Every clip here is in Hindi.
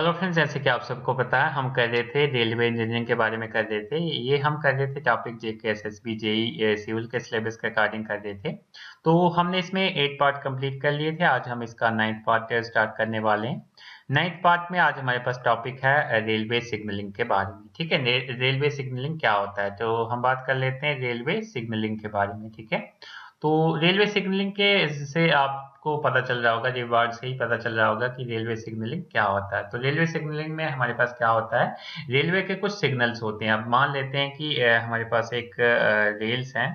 हेलो फ्रेंड्स, जैसे कि आप सबको पता है हम कर रहे थे रेलवे इंजीनियरिंग के बारे में कर रहे थे। ये हम कर रहे थे टॉपिक जेकेएसएसबी जेई सिविल के सिलेबस के अकॉर्डिंग कर रहे थे। तो हमने इसमें 8 पार्ट कंप्लीट कर लिए थे। आज हम इसका 9th पार्ट स्टार्ट करने वाले हैं। 9th पार्ट में आज हमारे पास टॉपिक है रेलवे सिग्नलिंग के बारे में। ठीक है, रेलवे सिग्नलिंग क्या होता है, तो हम बात कर लेते हैं रेलवे सिग्नलिंग के बारे में। ठीक है, तो रेलवे सिग्नलिंग के से आपको पता चल रहा होगा, ये वर्ड से ही पता चल रहा होगा कि रेलवे सिग्नलिंग क्या होता है। तो रेलवे सिग्नलिंग में हमारे पास क्या होता है, रेलवे के कुछ सिग्नल्स होते हैं। अब मान लेते हैं कि हमारे पास एक रेल्स हैं,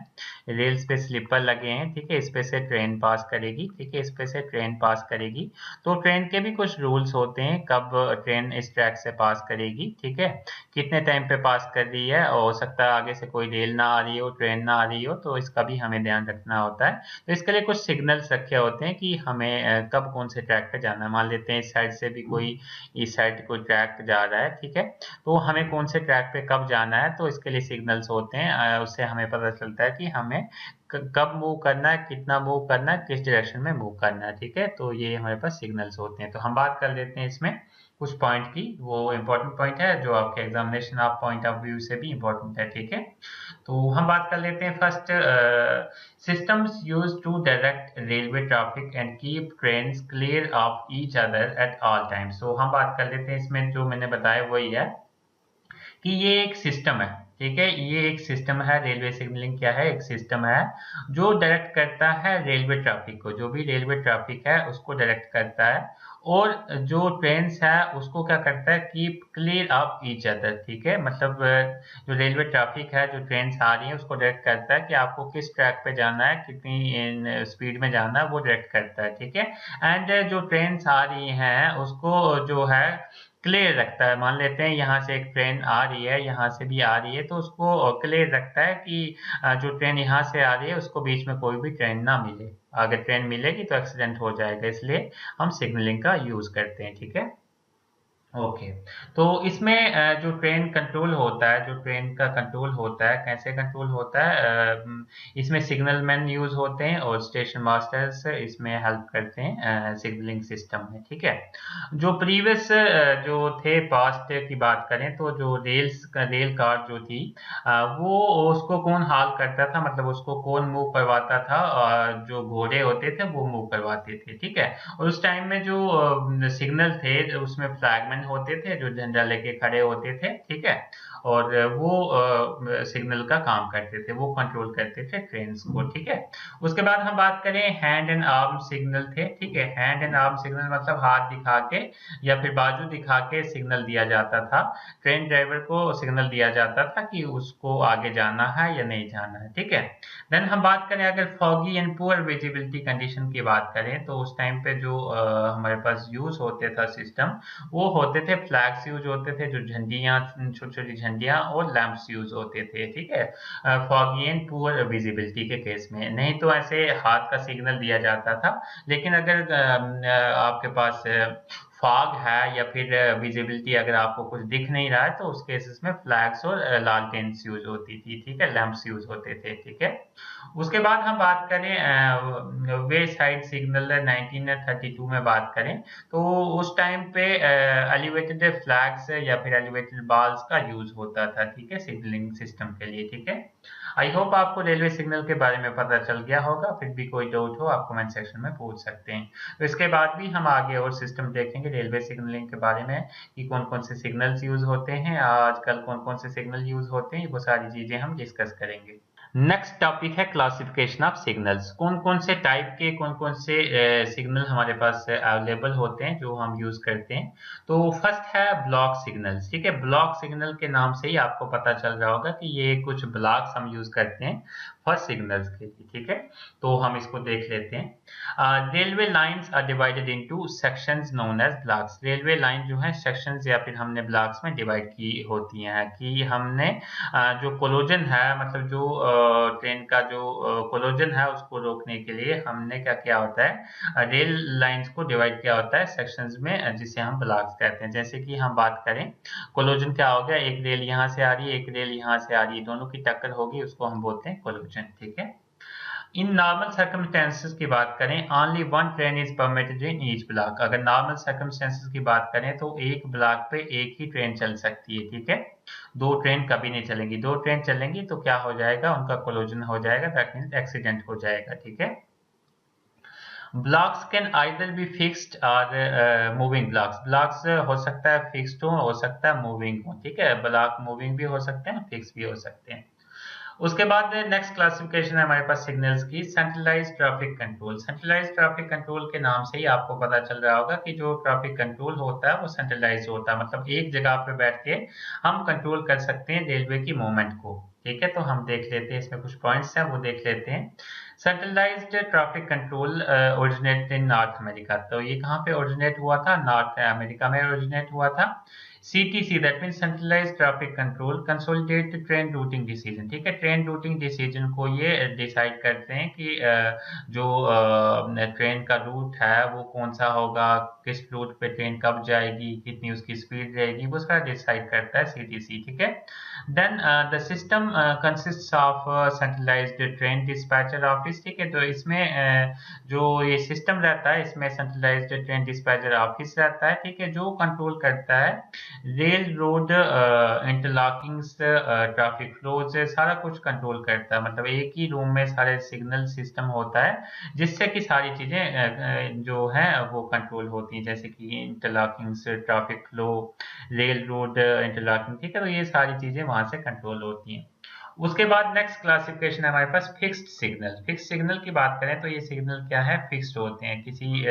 रेल्स पे स्लीपर लगे हैं। ठीक है, इस पे से ट्रेन पास करेगी। ठीक है, इस पे से ट्रेन पास करेगी। तो ट्रेन के भी कुछ रूल्स होते हैं, कब ट्रेन इस ट्रैक से पास करेगी। ठीक है, कितने टाइम पे पास कर रही है, और हो सकता है आगे से कोई रेल ना आ रही हो, ट्रेन ना आ रही हो, तो इसका भी हमें ध्यान रखना होता है। तो इसके लिए कुछ सिग्नल्स रखे होते हैं कि हमें कब कौन से ट्रैक पे जाना है। मान लेते हैं इस साइड से भी कोई, इस साइड कोई ट्रैक जा रहा है। ठीक है, तो हमें कौन से ट्रैक पे कब जाना है, तो इसके लिए सिग्नल्स होते हैं। उससे हमें पता चलता है कि हमें कब मूव करना है, कितना मूव करना है, किस डायरेक्शन में मूव करना है। ठीक है, तो ये हमारे पास सिग्नल्स होते हैं। तो हम बात कर लेते हैं इसमें कुछ पॉइंट की। वो इंपॉर्टेंट पॉइंट है जो आपके examination of point of view से भी इंपॉर्टेंट है। ठीक है, तो हम बात कर लेते हैं first, systems used to direct railway traffic and keep trains clear of each other at all times। so हम बात कर लेते हैं इसमें, जो मैंने बताया वही है कि ये एक सिस्टम है। ठीक है, ये एक सिस्टम है। रेलवे सिग्नलिंग क्या है, एक सिस्टम है जो डायरेक्ट करता है रेलवे ट्रैफिक को। जो भी रेलवे ट्रैफिक है उसको डायरेक्ट करता है, और जो ट्रेन्स है उसको क्या करता है, keep clear of each other. ठीक है, मतलब जो रेलवे ट्रैफिक है, जो ट्रेन्स आ रही है उसको डायरेक्ट करता है कि आपको किस ट्रैक पे जाना है, कितनी स्पीड में जाना है, वो डायरेक्ट करता है। ठीक है, एंड जो ट्रेन्स आ रही हैं उसको जो है क्लियर रखता है। मान लेते हैं यहाँ से एक ट्रेन आ रही है, यहाँ से भी आ रही है, तो उसको क्लियर रखता है कि जो ट्रेन यहाँ से आ रही है उसको बीच में कोई भी ट्रेन ना मिले। अगर ट्रेन मिलेगी तो एक्सीडेंट हो जाएगा, इसलिए हम सिग्नलिंग का यूज करते हैं। ठीक है, ओके। तो इसमें जो ट्रेन कंट्रोल होता है, जो ट्रेन का कंट्रोल होता है, कैसे कंट्रोल होता है, इसमें सिग्नल मैन यूज होते हैं और स्टेशन मास्टर्स इसमें हेल्प करते हैं सिग्नलिंग सिस्टम में। ठीक है, जो प्रीवियस जो थे पास्ट की बात करें, तो जो रेल कार जो थी, वो उसको कौन हाल करता था, मतलब उसको कौन मूव करवाता था, जो घोड़े होते थे वो मूव करवाते थे। ठीक है, और उस टाइम में जो सिग्नल थे उसमें फ्लैगमैन होते थे जो झंडा लेके खड़े होते थे। ठीक है, और वो सिग्नल का काम करते थे, वो कंट्रोल करते थे ट्रेन्स को। ठीक है, उसके बाद हम बात करें, हैंड एंड आर्म सिग्नल थे। ठीक है, हैंड एंड आर्म सिग्नल मतलब हाथ दिखा के या फिर बाजू दिखा के सिग्नल दिया जाता था। ट्रेन ड्राइवर को सिग्नल दिया जाता था कि उसको आगे जाना है या नहीं जाना है। ठीक है, देन हम बात करें, अगर foggy and poor visibility condition की बात करें, तो उस टाइम पे जो हमारे पास यूज होते था सिस्टम, वो होते थे फ्लैग्स यूज होते थे, जो झंडियां, छोटी छोटी झंडियां और लैंप्स यूज होते थे। ठीक है, फॉगी एंड पुअर विजिबिलिटी के केस में, नहीं तो ऐसे हाथ का सिग्नल दिया जाता था। लेकिन अगर आपके पास फॉग है या फिर विजिबिलिटी अगर आपको कुछ दिख नहीं रहा है, तो उस केसेस में फ्लैग्स और लालटेन्स यूज होती थी। ठीक है, लैंप्स यूज होते थे। ठीक है, उसके बाद हम बात करें वे साइड सिग्नल 1932 में बात करें, तो उस टाइम पे एलिवेटेड फ्लैग्स या फिर एलिवेटेड बाल्स का यूज होता था। ठीक है, सिग्नलिंग सिस्टम के लिए। ठीक है, आई होप आपको रेलवे सिग्नल के बारे में पता चल गया होगा। फिर भी कोई डाउट हो आप कमेंट सेक्शन में पूछ सकते हैं। तो इसके बाद भी हम आगे और सिस्टम देखेंगे रेलवे सिग्नलिंग के बारे में, कि कौन कौन से सिग्नल्स यूज होते हैं आजकल, कौन कौन से सिग्नल यूज होते हैं, वो सारी चीजें हम डिस्कस करेंगे। नेक्स्ट टॉपिक है क्लासिफिकेशन ऑफ सिग्नल्स। कौन कौन से टाइप के, कौन कौन से सिग्नल हमारे पास अवेलेबल होते हैं जो हम यूज करते हैं। तो फर्स्ट है ब्लॉक सिग्नल्स। ठीक है, ब्लॉक सिग्नल के नाम से ही आपको पता चल रहा होगा कि ये कुछ ब्लॉक्स हम यूज करते हैं फर्स्ट सिग्नल्स के लिए। ठीक है, तो हम इसको देख लेते हैं। Railway lines are divided into sections known as blocks. Railway line जो है सेक्शंस या फिर हमने ब्लॉक्स में डिवाइड की होती हैं, कि हमने जो कोलोजन है, मतलब जो ट्रेन का जो कोलोजन है उसको रोकने के लिए हमने क्या किया होता है, रेल लाइंस को डिवाइड किया होता है सेक्शंस में, जिसे हम ब्लॉक्स कहते हैं। जैसे कि हम बात करें, कोलोजन क्या हो गया, एक रेल यहाँ से आ रही है, एक रेल यहाँ से आ रही है, दोनों की टक्कर होगी, उसको हम बोलते हैं कोलोजन। ठीक है, इन नॉर्मल सर्कमस्टेंसेस की बात करें, only one train is permitted in each block. अगर नॉर्मल सर्कमस्टेंसेस की बात करें तो एक ब्लॉक पे एक ही ट्रेन चल सकती है, ठीक है। दो ट्रेन कभी नहीं चलेंगी, दो ट्रेन चलेंगी तो क्या हो जाएगा, उनका कोलिजन हो जाएगा, दैट मीन्स एक्सीडेंट हो जाएगा, ठीक है। Blocks can either be fixed और मूविंग ब्लॉक्स। ब्लॉक्स हो सकता है फिक्स्ड हो सकता है मूविंग हो, ठीक है। ब्लॉक मूविंग भी हो सकते हैं, फिक्स भी हो सकते हैं। उसके बाद नेक्स्ट क्लासिफिकेशन है हमारे पास सिग्नल्स की, centralised traffic control. Centralised traffic control के नाम से ही आपको पता चल रहा होगा कि जो ट्रैफिक कंट्रोल होता है वो सेंट्रलाइज्ड होता है, मतलब एक जगह पे बैठ के हम कंट्रोल कर सकते हैं रेलवे की मूवमेंट को, ठीक है। तो हम देख लेते हैं, इसमें कुछ पॉइंट्स हैं वो देख लेते हैं। Centralised traffic control originate in north America. तो ये कहाँ पे ओरिजिनेट हुआ था, नॉर्थ अमेरिका में ओरिजिनेट हुआ था। CTC that mean centralised traffic control consolidate train routing decision, ठीक है। ट्रेन रूटिंग डिसीजन को ये डिसाइड करते हैं कि जो ट्रेन का रूट है वो कौन सा होगा, किस रूट पे ट्रेन कब जाएगी, कितनी उसकी स्पीड रहेगी, वो उसका डिसाइड करता है CTC, ठीक है। Then the system consists of centralised train dispatcher office, ठीक है। तो इसमें जो ये सिस्टम रहता है इसमें सेंट्रलाइज्ड ट्रेन डिस्पैचर ऑफिस रहता है, ठीक है, जो कंट्रोल करता है rail road interlockings, traffic flows, सारा कुछ कंट्रोल करता है। मतलब एक ही रूम में सारे सिग्नल सिस्टम होता है जिससे कि सारी चीजें जो है वो कंट्रोल होती हैं, जैसे कि interlockings, traffic flow, rail road interlocking, ठीक है। तो ये सारी चीजें वहां से कंट्रोल होती हैं। उसके बाद नेक्स्ट क्लासिफिकेशन है हमारे पास फिक्स्ड सिग्नल। फिक्स्ड सिग्नल की बात करें तो ये सिग्नल क्या है, फिक्स्ड होते हैं, किसी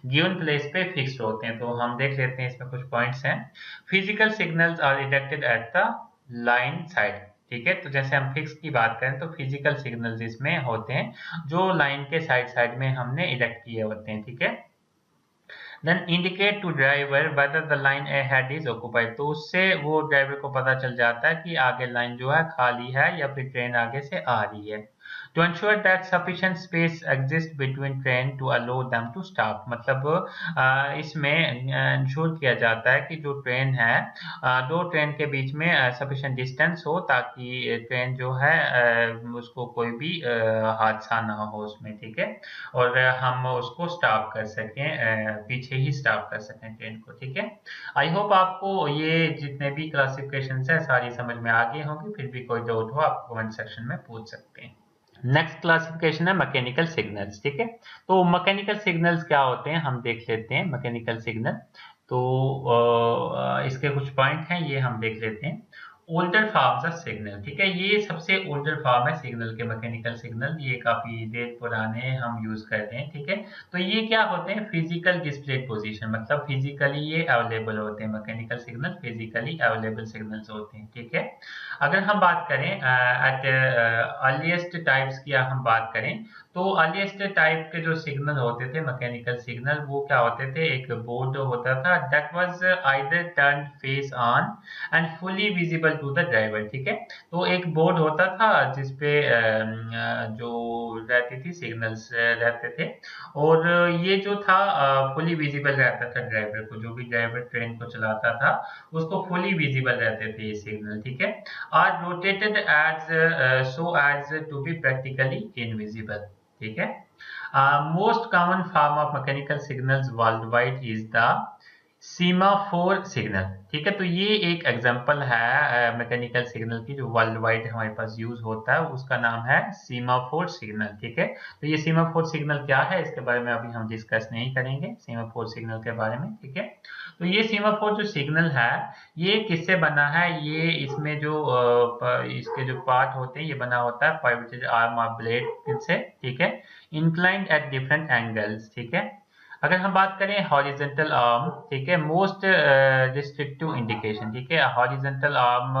गिवन प्लेस पे फिक्स्ड होते हैं। तो हम देख लेते हैं, इसमें कुछ पॉइंट्स हैं। Physical signals are detected at the line side, ठीक है। तो जैसे हम फिक्स की बात करें तो फिजिकल सिग्नल्स इसमें होते हैं जो लाइन के साइड साइड में हमने इरेक्ट किए होते हैं, ठीक है। Then indicate to driver whether the line ahead is occupied. तो उससे वो ड्राइवर को पता चल जाता है कि आगे लाइन जो है खाली है या फिर ट्रेन आगे से आ रही है। To ensure that sufficient space exist between train to allow them to stop. मतलब इसमें इंश्योर किया जाता है कि जो ट्रेन है दो ट्रेन के बीच में सफिशिएंट डिस्टेंस हो ताकि ट्रेन जो है उसको कोई भी हादसा ना हो उसमें, ठीक है। और हम उसको स्टॉप कर सकें, पीछे ही स्टॉप कर सकें ट्रेन को, ठीक है। आई होप आपको ये जितने भी क्लासिफिकेशन है सारी समझ में आ गई होंगी। फिर भी कोई डाउट हो आप कमेंट सेक्शन में पूछ सकते हैं। नेक्स्ट क्लासिफिकेशन है मैकेनिकल सिग्नल्स, ठीक है। तो मैकेनिकल सिग्नल्स क्या होते हैं हम देख लेते हैं। मैकेनिकल सिग्नल तो इसके कुछ पॉइंट हैं, ये हम देख लेते हैं। ओल्डर फॉर्म्स ऑफ सिग्नल, ठीक है, ये सबसे ओल्डर फॉर्म है सिग्नल के, मैकेनिकल सिग्नल। ये काफी देर पुराने हम यूज करते हैं, ठीक है। तो ये क्या होते हैं, फिजिकल डिस्प्ले पोजीशन, मतलब फिजिकली ये अवेलेबल होते हैं। Mechanical signal physically available signals होते हैं, ठीक है। अगर हम बात करें एट अर्लीस्ट टाइप्स की हम बात करें तो अर्लीस्ट टाइप के जो सिग्नल होते थे मैकेनिकल सिग्नल वो क्या होते थे, एक बोर्ड होता था that was either turn face on and fully visible to the driver, ठीक है। तो एक बोर्ड होता था जिसपे जो रहती थी सिग्नल्स रहते थे, और ये जो था फुली विजिबल रहता था ड्राइवर को, जो भी ड्राइवर ट्रेन को चलाता था उसको फुली विजिबल रहते थे ये सिग्नल, ठीक है। Are rotated as so as to be practically invisible, ठीक है। Most common form of mechanical signals worldwide is the semaphore signal, ठीक है। तो ये एक एग्जांपल है मैकेनिकल सिग्नल की जो वर्ल्ड वाइड हमारे पास यूज होता है, उसका नाम है सीमाफोर सिग्नल, ठीक है। तो ये सीमाफोर सिग्नल क्या है इसके बारे में अभी हम डिस्कस नहीं करेंगे, सीमाफोर सिग्नल के बारे में, ठीक है। तो ये सीमाफोर जो सिग्नल है ये किससे बना है, ये इसमें जो इसके जो पार्ट होते हैं ये बना होता है पाइवटेड आर्म ऑफ ब्लेड से, ठीक है, इंक्लाइंड एट डिफरेंट एंगल्स, ठीक है। अगर हम बात करें हॉरिजेंटल आर्म, ठीक है, मोस्ट रिस्ट्रिक्टिव इंडिकेशन, ठीक है। हॉरिजेंटल आर्म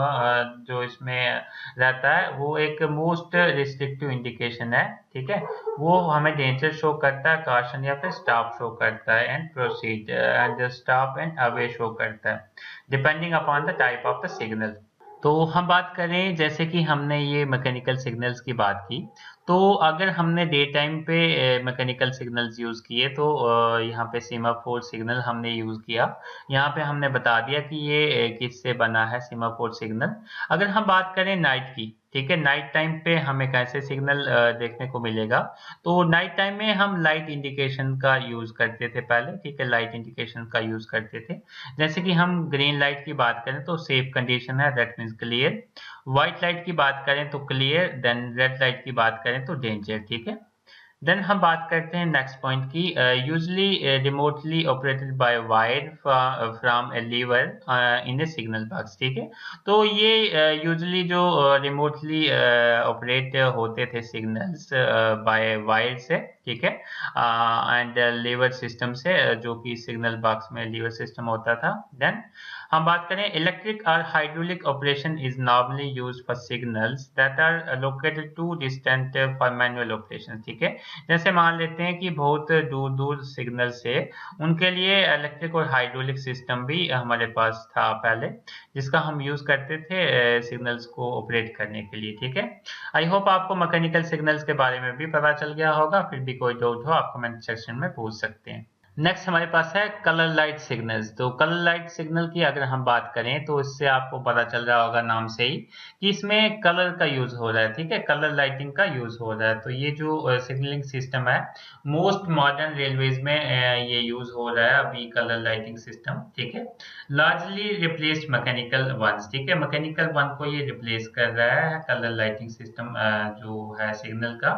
जो इसमें रहता है वो एक मोस्ट रिस्ट्रिक्टिव इंडिकेशन है, ठीक है। वो हमें डेंजर शो करता है, कॉशन या फिर स्टॉप शो करता है, and proceed and stop and away show करता है depending upon the type of the signal. तो हम बात करें जैसे कि हमने ये मैकेनिकल सिग्नल्स की बात की, तो अगर हमने डे टाइम पे मैकेनिकल सिग्नल्स यूज़ किए तो यहाँ पे सेमाफोर सिग्नल हमने यूज़ किया। यहाँ पे हमने बता दिया कि ये किससे बना है सेमाफोर सिग्नल। अगर हम बात करें नाइट की, ठीक है, नाइट टाइम पे हमें कैसे सिग्नल देखने को मिलेगा। तो नाइट टाइम में हम लाइट इंडिकेशन का यूज़ करते थे पहले, ठीक है, लाइट इंडिकेशन का यूज़ करते थे। जैसे कि हम ग्रीन लाइट की बात करें तो सेफ कंडीशन है, that means clear. White light की बात करें तो क्लियर, देन रेड लाइट की बात करें तो डेंजर, ठीक है। देन हम बात करते हैं नेक्स्ट पॉइंट की, usually remotely operated by wire from a lever in a signal box, ठीक है। तो ये यूजली जो रिमोटली ऑपरेट होते थे सिग्नल्स बाय वायर से, ठीक है, एंड लीवर सिस्टम से, जो कि सिग्नल बॉक्स में लीवर सिस्टम होता था। देन हम बात करें इलेक्ट्रिक और hydraulic operation is normally used for signals that are located too distant for manual operation, ठीक है। जैसे मान लेते हैं कि बहुत दूर दूर सिग्नल से, उनके लिए इलेक्ट्रिक और हाइड्रोलिक सिस्टम भी हमारे पास था पहले, जिसका हम यूज करते थे सिग्नल्स को ऑपरेट करने के लिए, ठीक है। आई होप आपको मैकेनिकल सिग्नल्स के बारे में भी पता चल गया होगा। फिर भी कोई डाउट हो आप कमेंट सेक्शन में पूछ सकते हैं। नेक्स्ट हमारे पास है कलर लाइट सिग्नल्स। तो कलर लाइट सिग्नल की अगर हम बात करें तो इससे आपको पता चल रहा होगा नाम से ही कि इसमें कलर का यूज हो रहा है, ठीक है, कलर लाइटिंग का यूज हो रहा है। तो ये जो सिग्नलिंग सिस्टम है, मोस्ट मॉडर्न रेलवेज में ये यूज हो रहा है अभी, कलर लाइटिंग सिस्टम, ठीक है। लार्जली रिप्लेस्ड मैकेनिकल वंस, ठीक है, मैकेनिकल वन को ये रिप्लेस कर रहा है कलर लाइटिंग सिस्टम जो है सिग्नल का।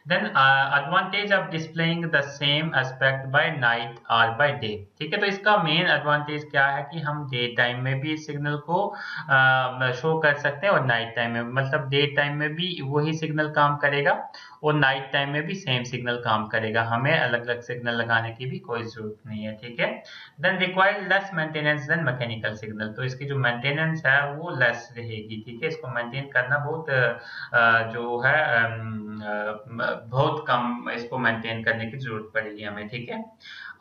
Then advantage of displaying the same aspect by night और बाय डे, ठीक है। तो इसका मेन एडवांटेज क्या है कि हम डे टाइम में भी सिग्नल को शो कर सकते हैं और नाइट टाइम में, मतलब डे टाइम में भी वही सिग्नल काम करेगा और नाइट टाइम में भी सेम सिग्नल काम करेगा, हमें अलग अलग सिग्नल लगाने की भी कोई जरूरत नहीं है, ठीक है। Then require less maintenance than mechanical signal, तो इसकी जो मेंटेनेंस है वो लेस रहेगी, ठीक है। इसको मेंटेन करना बहुत जो है बहुत कम इसको मेंटेन करने की जरूरत पड़ेगी हमें, ठीक है।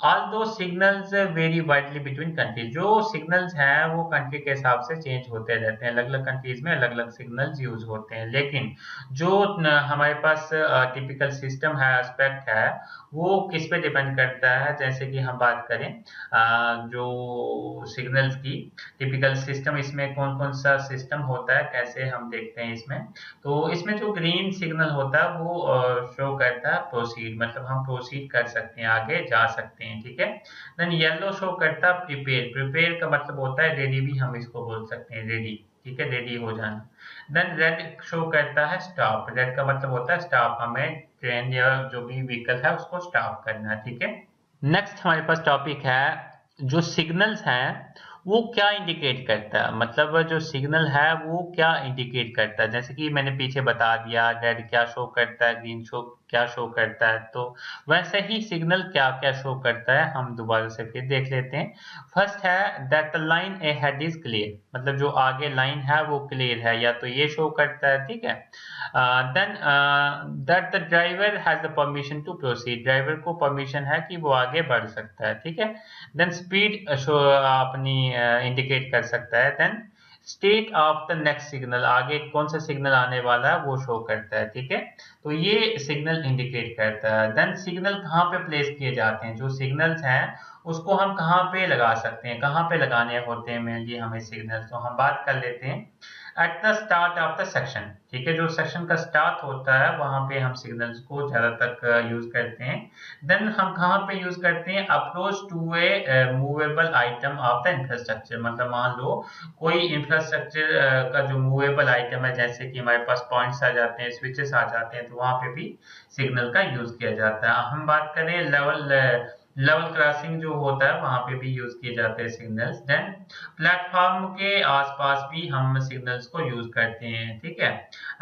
Although signals very widely between countries, जो सिग्नल्स हैं वो कंट्री के हिसाब से चेंज होते रहते हैं, अलग अलग कंट्रीज में अलग अलग सिग्नल्स यूज होते हैं। लेकिन जो हमारे पास टिपिकल सिस्टम है, एस्पेक्ट है, वो किस पे डिपेंड करता है। जैसे कि हम बात करें जो सिग्नल्स की टिपिकल सिस्टम, इसमें कौन कौन सा सिस्टम होता है, कैसे हम देखते हैं इसमें। तो इसमें जो ग्रीन सिग्नल होता है वो शो करता है प्रोसीड, मतलब हम प्रोसीड कर सकते हैं, आगे जा सकते हैं, ठीक है। देन येलो शो करता है प्रिपेयर, प्रिपेयर का मतलब होता है रेडी, भी हम इसको बोल सकते हैं रेडी, ठीक है, रेडी हो जाना। देन रेड शो करता है स्टॉप, रेड का मतलब होता है स्टॉप, हमें ट्रेन या जो भी व्हीकल है उसको स्टॉप करना है, ठीक है। नेक्स्ट हमारे पास टॉपिक है जो सिग्नल्स हैं वो क्या इंडिकेट करता है, मतलब जो सिग्नल है वो क्या इंडिकेट करता है। जैसे कि मैंने पीछे बता दिया रेड क्या शो करता है, ग्रीन शो क्या शो करता है, तो वैसे ही सिग्नल क्या क्या शो करता है हम दोबारा से फिर देख लेते हैं। फर्स्ट है that the line ahead is clear, मतलब जो आगे लाइन है वो क्लियर है, या तो ये शो करता है, ठीक है। Then that the driver has the permission to proceed, driver को परमिशन है कि वो आगे बढ़ सकता है, ठीक है। देन स्पीड शो अपनी इंडिकेट कर सकता है। Then state of the next signal, आगे कौन सा सिग्नल आने वाला है वो शो करता है, ठीक है। तो ये सिग्नल इंडिकेट करता है। देन सिग्नल कहाँ पे प्लेस किए जाते हैं, जो सिग्नल्स हैं उसको हम कहाँ पे लगा सकते हैं, कहाँ पे लगाने होते हैं मेनली हमें सिग्नल, तो हम बात कर लेते हैं at the start of the section, ठीक है। जो सेक्शन का स्टार्ट होता है वहां पे हम सिग्नल्स को ज्यादा तक यूज करते हैं। देन हम कहाँ पे यूज करते हैं, approach to a movable item of the infrastructure, मतलब मान लो कोई इंफ्रास्ट्रक्चर का जो मूवेबल आइटम है, जैसे कि हमारे पास पॉइंट्स आ जाते हैं, स्विचेस आ जाते हैं, तो वहां पे भी सिग्नल का यूज किया जाता है। हम बात करें लेवल क्रॉसिंग जो होता है वहां पे भी यूज किए जाते हैं सिग्नल्स। देन प्लेटफॉर्म के आसपास भी हम सिग्नल्स को यूज करते हैं, ठीक है।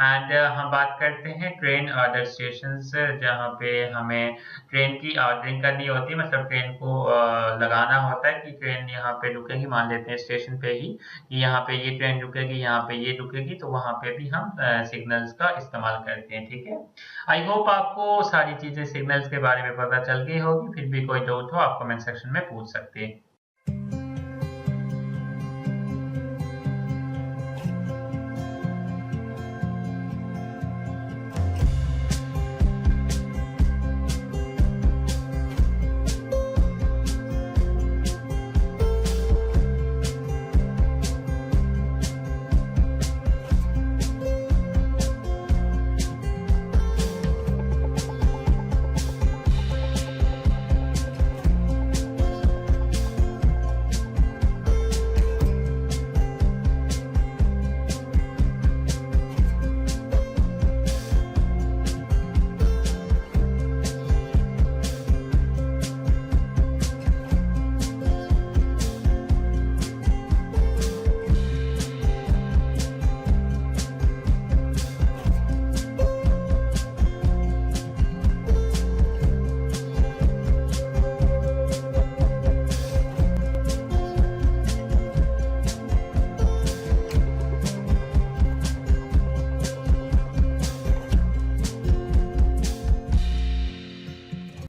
एंड हम बात करते हैं ट्रेन ऑर्डर स्टेशन, जहाँ पे हमें ट्रेन की ऑर्डरिंग करनी होती है, मतलब ट्रेन को लगाना होता है कि ट्रेन यहाँ पे रुकेगी, मान लेते हैं स्टेशन पे ही कि यहाँ पे ये ट्रेन रुकेगी, यहाँ पे ये रुकेगी, तो वहां पे भी हम सिग्नल्स का इस्तेमाल करते हैं, ठीक है। आई होप आपको सारी चीजें सिग्नल्स के बारे में पता चल गई होगी। फिर भी कोई डाउट हो आप कमेंट सेक्शन में पूछ सकते हैं।